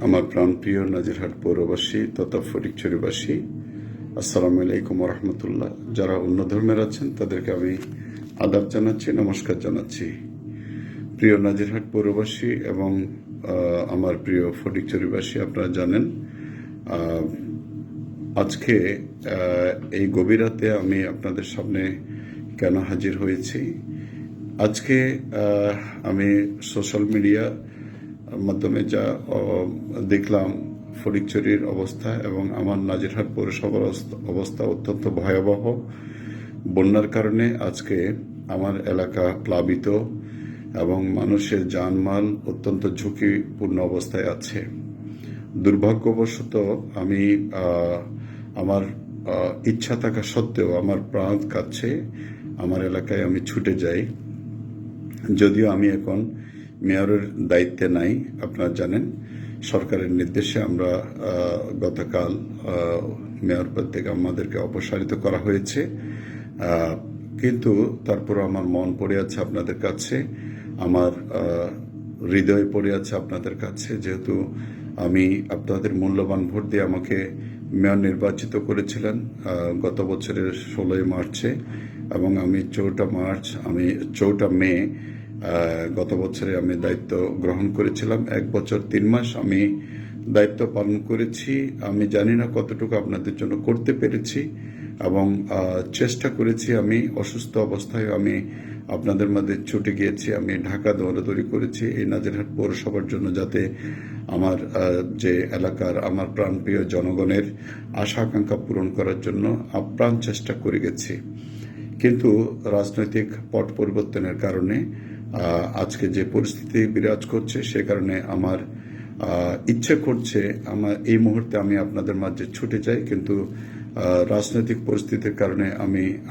আমার প্রাণপ্রিয় নাজিরহাট পৌরবাসী তথা ফটিকছড়িবাসী, আসসালামু আলাইকুম রহমতুল্লাহ। যারা অন্য ধর্মের আছেন তাদেরকে আমি আদাব জানাচ্ছি, নমস্কার জানাচ্ছি। প্রিয় নাজিরহাট পৌরবাসী এবং আমার প্রিয় ফটিকছড়িবাসী, আপনারা জানেন আজকে এই গভীর রাতে আমি আপনাদের সামনে কেন হাজির হয়েছি। আজকে আমি সোশ্যাল মিডিয়া মাধ্যমে যা দেখলাম ফটিকছড়ির অবস্থা এবং আমার নাজিরহাট পৌরসভার অবস্থা অত্যন্ত ভয়াবহ। বন্যার কারণে আজকে আমার এলাকা প্লাবিত এবং মানুষের জানমাল অত্যন্ত ঝুঁকিপূর্ণ অবস্থায় আছে। দুর্ভাগ্যবশত আমি আমার ইচ্ছা থাকা সত্ত্বেও আমার প্রাণ কাছে আমার এলাকায় আমি ছুটে যাই। যদিও আমি এখন মেয়রের দায়িত্বে নাই, আপনারা জানেন সরকারের নির্দেশে আমরা গতকাল মেয়র পদ থেকে আমাদেরকে অপসারিত করা হয়েছে, কিন্তু তারপর আমার মন পড়ে আছে আপনাদের কাছে, আমার হৃদয় পড়ে আছে আপনাদের কাছে, যেহেতু আমি আপনাদের মূল্যবান ভোট দিয়ে আমাকে মেয়র নির্বাচিত করেছিলেন গত বছরের 16 মার্চে এবং আমি 4 মে গত বছরে আমি দায়িত্ব গ্রহণ করেছিলাম। 1 বছর 3 মাস আমি দায়িত্ব পালন করেছি। আমি জানি না কতটুকু আপনাদের জন্য করতে পেরেছি এবং চেষ্টা করেছি। আমি অসুস্থ অবস্থায় আমি আপনাদের মধ্যে ছুটে গিয়েছি, আমি ঢাকা দৌড়াদৌড়ি করেছি এই নাজিরহাট পৌরসভার জন্য, যাতে আমার যে এলাকার আমার প্রাণপ্রিয় জনগণের আশা আকাঙ্ক্ষা পূরণ করার জন্য আপ্রাণ চেষ্টা করে গেছি। কিন্তু রাজনৈতিক পট পরিবর্তনের কারণে আজকে যে পরিস্থিতি বিরাজ করছে, সে কারণে আমার ইচ্ছে করছে আমার এই মুহূর্তে আমি আপনাদের মাঝে ছুটে যাই, কিন্তু রাজনৈতিক পরিস্থিতির কারণে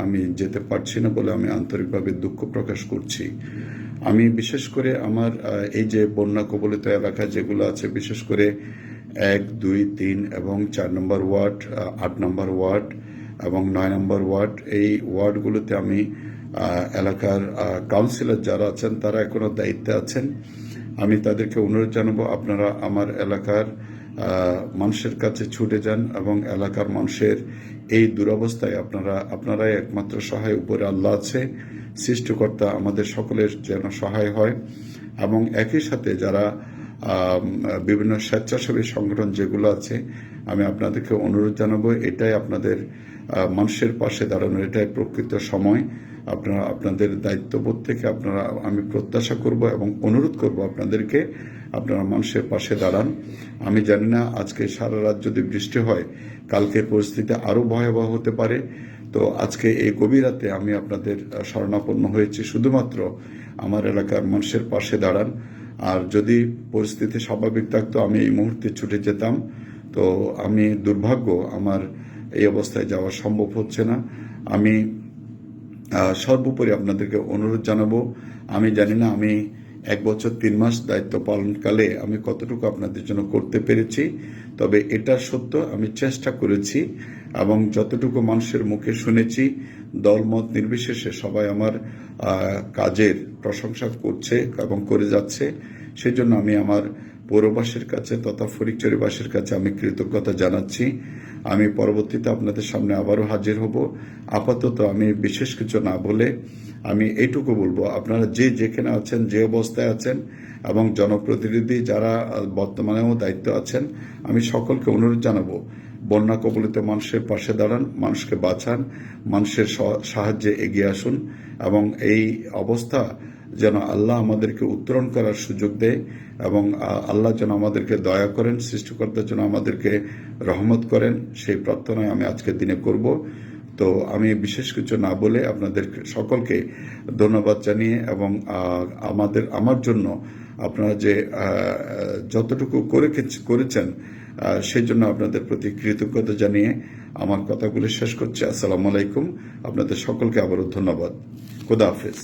আমি যেতে পারছি না বলে আমি আন্তরিকভাবে দুঃখ প্রকাশ করছি। আমি বিশেষ করে আমার এই যে বন্যা কবলিত এলাকা যেগুলো আছে, বিশেষ করে 1, 2, 3 এবং 4 নম্বর ওয়ার্ড, 8 নম্বর ওয়ার্ড এবং 9 নম্বর ওয়ার্ড, এই ওয়ার্ডগুলোতে আমি এলাকার কাউন্সিলর যারা আছেন তারা এখনো দায়িত্বে আছেন। আমি তাদেরকে অনুরোধ জানাবো, আপনারা আমার এলাকার মানুষের কাছে ছুটে যান এবং এলাকার মানুষের এই দুরবস্থায় আপনারাই একমাত্র সহায়। উপরে আল্লাহ আছে, সৃষ্টিকর্তা আমাদের সকলের যেন সহায় হয়। এবং একই সাথে যারা বিভিন্ন স্বেচ্ছাসেবী সংগঠন যেগুলো আছে, আমি আপনাদেরকে অনুরোধ জানাবো, এটাই আপনাদের মানুষের পাশে দাঁড়ানোর এটাই প্রকৃত সময়। আপনারা আপনাদের দায়িত্ববোধ থেকে আমি প্রত্যাশা করব এবং অনুরোধ করব আপনাদেরকে, আপনারা মানুষের পাশে দাঁড়ান। আমি জানি না আজকে সারা রাত যদি বৃষ্টি হয়, কালকের পরিস্থিতি আরো ভয়াবহ হতে পারে। তো আজকে এই গভীর রাতে আমি আপনাদের শরণাপন্ন হয়েছি, শুধুমাত্র আমার এলাকার মানুষের পাশে দাঁড়ান। আর যদি পরিস্থিতি স্বাভাবিক থাকতো আমি এই মুহূর্তে ছুটে যেতাম। তো আমি দুর্ভাগ্য, আমার এই অবস্থায় যাওয়া সম্ভব হচ্ছে না। আমি সর্বোপরি আপনাদেরকে অনুরোধ জানাবো, আমি জানি না আমি 1 বছর 3 মাস দায়িত্ব পালনকালে আমি কতটুকু আপনাদের জন্য করতে পেরেছি, তবে এটা সত্য আমি চেষ্টা করেছি এবং যতটুকু মানুষের মুখে শুনেছি, দলমত নির্বিশেষে সবাই আমার কাজের প্রশংসা করছে এবং করে যাচ্ছে। সেজন্য আমি আমার পৌরবাসীর কাছে তথা ফটিকছড়িবাসীর কাছে আমি কৃতজ্ঞতা জানাচ্ছি। আমি পরবর্তীতে আপনাদের সামনে আবারও হাজির হব। আপাতত আমি বিশেষ কিছু না বলে আমি এইটুকু বলবো, আপনারা যেখানে আছেন, যে অবস্থায় আছেন এবং জনপ্রতিনিধি যারা বর্তমানেও দায়িত্ব আছেন, আমি সকলকে অনুরোধ জানাবো, বন্যা কবলিত মানুষের পাশে দাঁড়ান, মানুষকে বাঁচান, মানুষের সাহায্যে এগিয়ে আসুন এবং এই অবস্থা যেন আল্লাহ আমাদেরকে উত্তরণ করার সুযোগ দেয় এবং আল্লাহ যেন আমাদেরকে দয়া করেন, সৃষ্টিকর্তা যেন আমাদেরকে রহমত করেন, সেই প্রার্থনায় আমি আজকের দিনে করব। তো আমি বিশেষ কিছু না বলে আপনাদের সকলকে ধন্যবাদ জানিয়ে এবং আমার জন্য আপনারা যে যতটুকু করেছেন সেই জন্য আপনাদের প্রতি কৃতজ্ঞতা জানিয়ে আমার কথাগুলি শেষ করছি। আসসালামু আলাইকুম। আপনাদের সকলকে আবারও ধন্যবাদ। খোদা হাফেজ।